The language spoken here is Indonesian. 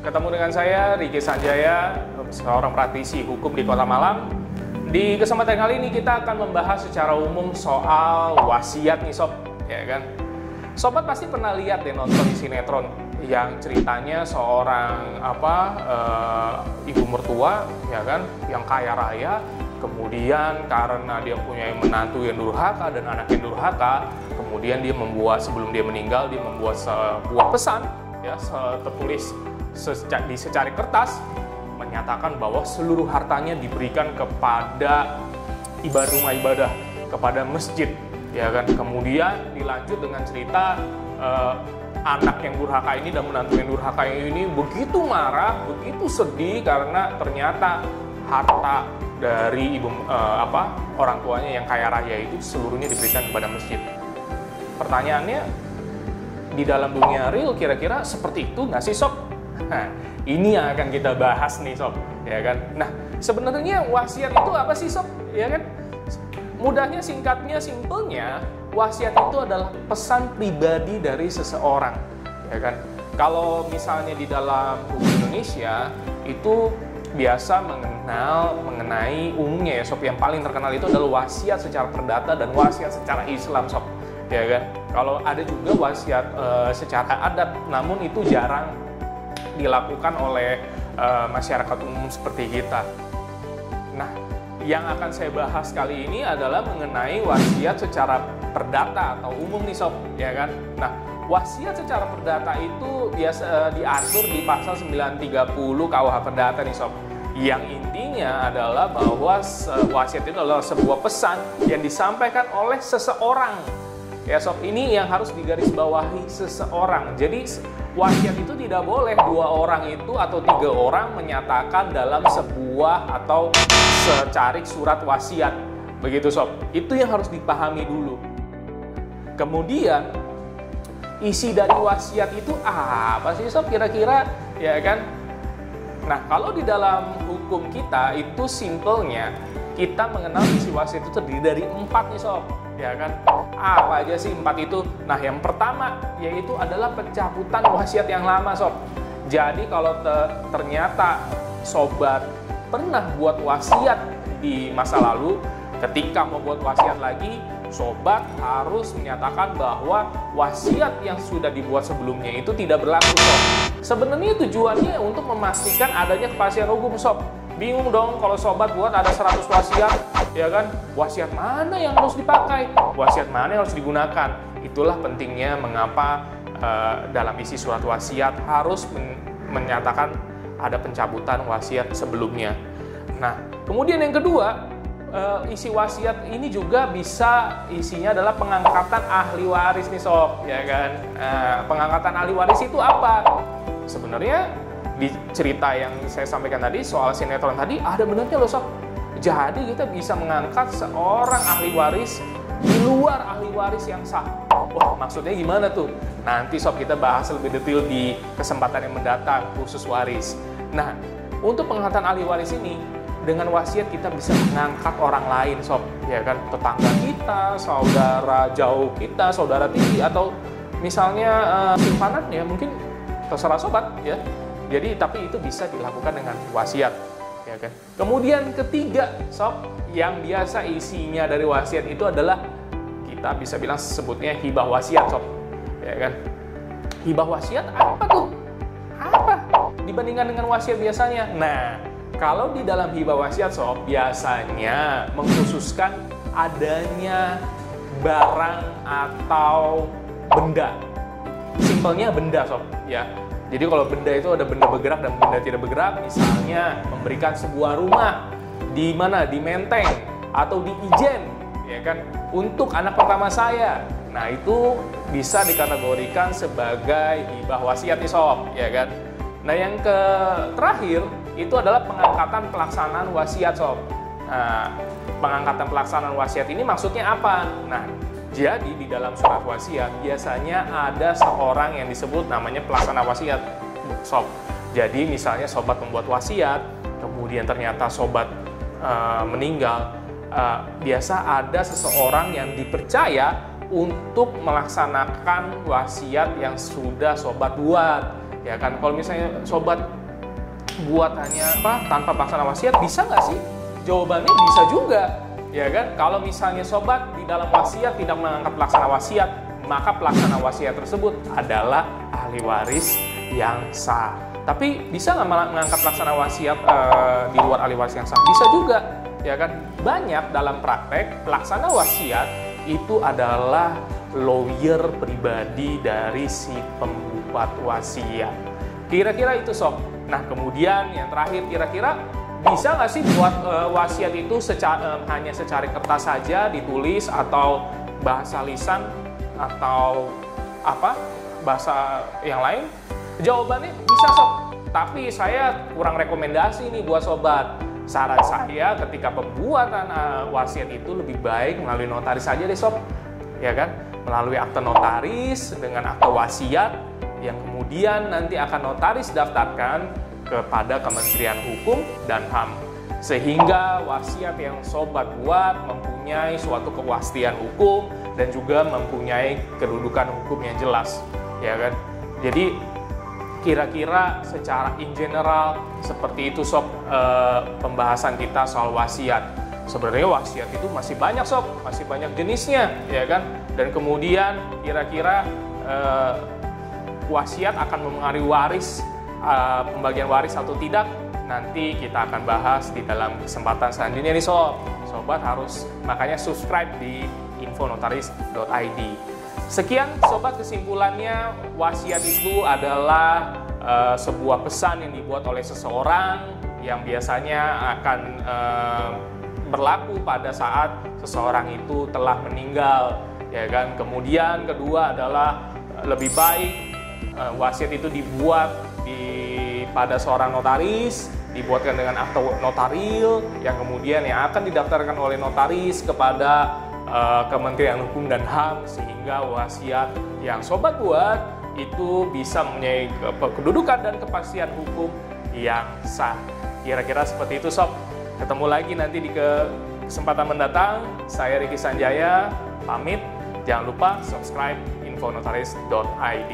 Ketemu dengan saya, Riki Sanjaya, seorang praktisi hukum di Kota Malang. Di kesempatan kali ini kita akan membahas secara umum soal wasiat nih sob, ya kan? Sobat pasti pernah lihat deh nonton sinetron yang ceritanya seorang ibu mertua, ya kan, yang kaya raya, kemudian karena dia punya menantu yang durhaka dan anak yang durhaka, kemudian dia membuat, sebelum dia meninggal, dia membuat sebuah pesan, ya, tertulis di secari kertas, menyatakan bahwa seluruh hartanya diberikan kepada rumah ibadah, kepada masjid, ya kan. Kemudian dilanjut dengan cerita anak yang durhaka ini dan menantu yang durhaka ini begitu marah, begitu sedih karena ternyata harta dari orang tuanya yang kaya raya itu seluruhnya diberikan kepada masjid. Pertanyaannya, di dalam dunia real kira-kira seperti itu nggak sih sob? Nah, ini yang akan kita bahas nih sob, ya kan. Nah, sebenarnya wasiat itu apa sih sob, ya kan? Mudahnya, singkatnya, simpelnya, wasiat itu adalah pesan pribadi dari seseorang, ya kan. Kalau misalnya di dalam hukum Indonesia itu biasa mengenai umumnya ya sob, yang paling terkenal itu adalah wasiat secara perdata dan wasiat secara Islam sob, ya kan. Kalau ada juga wasiat secara adat, namun itu jarang dilakukan oleh masyarakat umum seperti kita. Nah, yang akan saya bahas kali ini adalah mengenai wasiat secara perdata atau umum nih sob, ya kan. Nah, wasiat secara perdata itu biasa diatur di pasal 930 KUH Perdata nih sob. Yang intinya adalah bahwa wasiat itu adalah sebuah pesan yang disampaikan oleh seseorang. Ya sob, ini yang harus digarisbawahi, seseorang. Jadi wasiat itu tidak boleh 2 orang itu atau 3 orang menyatakan dalam sebuah atau secari surat wasiat. Begitu sob, itu yang harus dipahami dulu. Kemudian isi dari wasiat itu apa sih sob kira-kira, ya kan? Nah, kalau di dalam hukum kita itu simpelnya kita mengenal isi wasiat itu terdiri dari 4 nih sob, ya kan. Apa aja sih 4 itu? Nah, yang pertama yaitu adalah pencabutan wasiat yang lama sob. Jadi kalau ternyata sobat pernah buat wasiat di masa lalu, ketika mau buat wasiat lagi, sobat harus menyatakan bahwa wasiat yang sudah dibuat sebelumnya itu tidak berlaku sob. Sebenarnya tujuannya untuk memastikan adanya kepastian hukum sob. Bingung dong kalau sobat buat ada 100 wasiat, ya kan? Wasiat mana yang harus dipakai? Wasiat mana yang harus digunakan? Itulah pentingnya mengapa dalam isi surat wasiat harus menyatakan ada pencabutan wasiat sebelumnya. Nah, kemudian yang kedua, isi wasiat ini juga bisa isinya adalah pengangkatan ahli waris nih sob, ya kan? Pengangkatan ahli waris itu apa? Sebenarnya di cerita yang saya sampaikan tadi soal sinetron tadi ada benarnya loh sob. Jadi kita bisa mengangkat seorang ahli waris di luar ahli waris yang sah. Wah, maksudnya gimana tuh? Nanti sob kita bahas lebih detail di kesempatan yang mendatang khusus waris. Nah, untuk pengangkatan ahli waris ini, dengan wasiat kita bisa mengangkat orang lain sob, ya kan, tetangga kita, saudara jauh kita, saudara tiri, atau misalnya simpanan, ya mungkin terserah sobat, ya. Jadi tapi itu bisa dilakukan dengan wasiat, ya kan. Kemudian ketiga sob, yang biasa isinya dari wasiat itu adalah kita bisa bilang sebutnya hibah wasiat sob, ya kan. Hibah wasiat apa tuh? Apa dibandingkan dengan wasiat biasanya? Nah, kalau di dalam hibah wasiat sob, biasanya mengkhususkan adanya barang atau benda. Simpelnya benda sob, ya. Jadi kalau benda itu ada benda bergerak dan benda tidak bergerak. Misalnya memberikan sebuah rumah di mana, di Menteng atau di Ijen, ya kan, untuk anak pertama saya. Nah, itu bisa dikategorikan sebagai hibah wasiat nih sob, ya kan. Nah, yang terakhir itu adalah pengangkatan pelaksanaan wasiat sob. Nah, pengangkatan pelaksanaan wasiat ini maksudnya apa? Nah, jadi di dalam surat wasiat biasanya ada seorang yang disebut namanya pelaksana wasiat sob. Jadi misalnya sobat membuat wasiat, kemudian ternyata sobat meninggal, biasa ada seseorang yang dipercaya untuk melaksanakan wasiat yang sudah sobat buat. Ya kan, kalau misalnya sobat buat hanya tanpa pelaksana wasiat, bisa nggak sih? Jawabannya bisa juga, ya kan? Kalau misalnya sobat di dalam wasiat tidak mengangkat pelaksana wasiat, maka pelaksana wasiat tersebut adalah ahli waris yang sah. Tapi bisa nggak mengangkat pelaksana wasiat di luar ahli waris yang sah? Bisa juga, ya kan? Banyak dalam praktek pelaksana wasiat itu adalah lawyer pribadi dari si pembuat wasiat. Kira-kira itu sob. Nah kemudian yang terakhir, kira-kira bisa nggak sih buat wasiat itu hanya secara kertas saja ditulis, atau bahasa lisan, atau bahasa yang lain? Jawabannya bisa sob. Tapi saya kurang rekomendasi nih buat sobat. Saran saya ketika pembuatan wasiat itu lebih baik melalui notaris saja deh sob, ya kan? Melalui akte notaris dengan akte wasiat yang kemudian nanti akan notaris daftarkan kepada Kementerian Hukum dan HAM, sehingga wasiat yang sobat buat mempunyai suatu kepastian hukum dan juga mempunyai kedudukan hukum yang jelas, ya kan? Jadi kira-kira secara in general seperti itu sob, pembahasan kita soal wasiat. Sebenarnya wasiat itu masih banyak sob, masih banyak jenisnya, ya kan? Dan kemudian kira-kira wasiat akan memengaruhi waris, pembagian waris atau tidak, nanti kita akan bahas di dalam kesempatan selanjutnya nih sob. Sobat harus makanya subscribe di infonotaris.id. Sekian sobat, kesimpulannya wasiat itu adalah sebuah pesan yang dibuat oleh seseorang yang biasanya akan berlaku pada saat seseorang itu telah meninggal, ya kan? Kemudian kedua adalah lebih baik wasiat itu dibuat pada seorang notaris, dibuatkan dengan akte notaril yang kemudian yang akan didaftarkan oleh notaris kepada Kementerian Hukum dan HAM, sehingga wasiat yang sobat buat itu bisa mempunyai kedudukan dan kepastian hukum yang sah. Kira-kira seperti itu sob. Ketemu lagi nanti di kesempatan mendatang. Saya Ricky Sanjaya pamit. Jangan lupa subscribe infonotaris.id.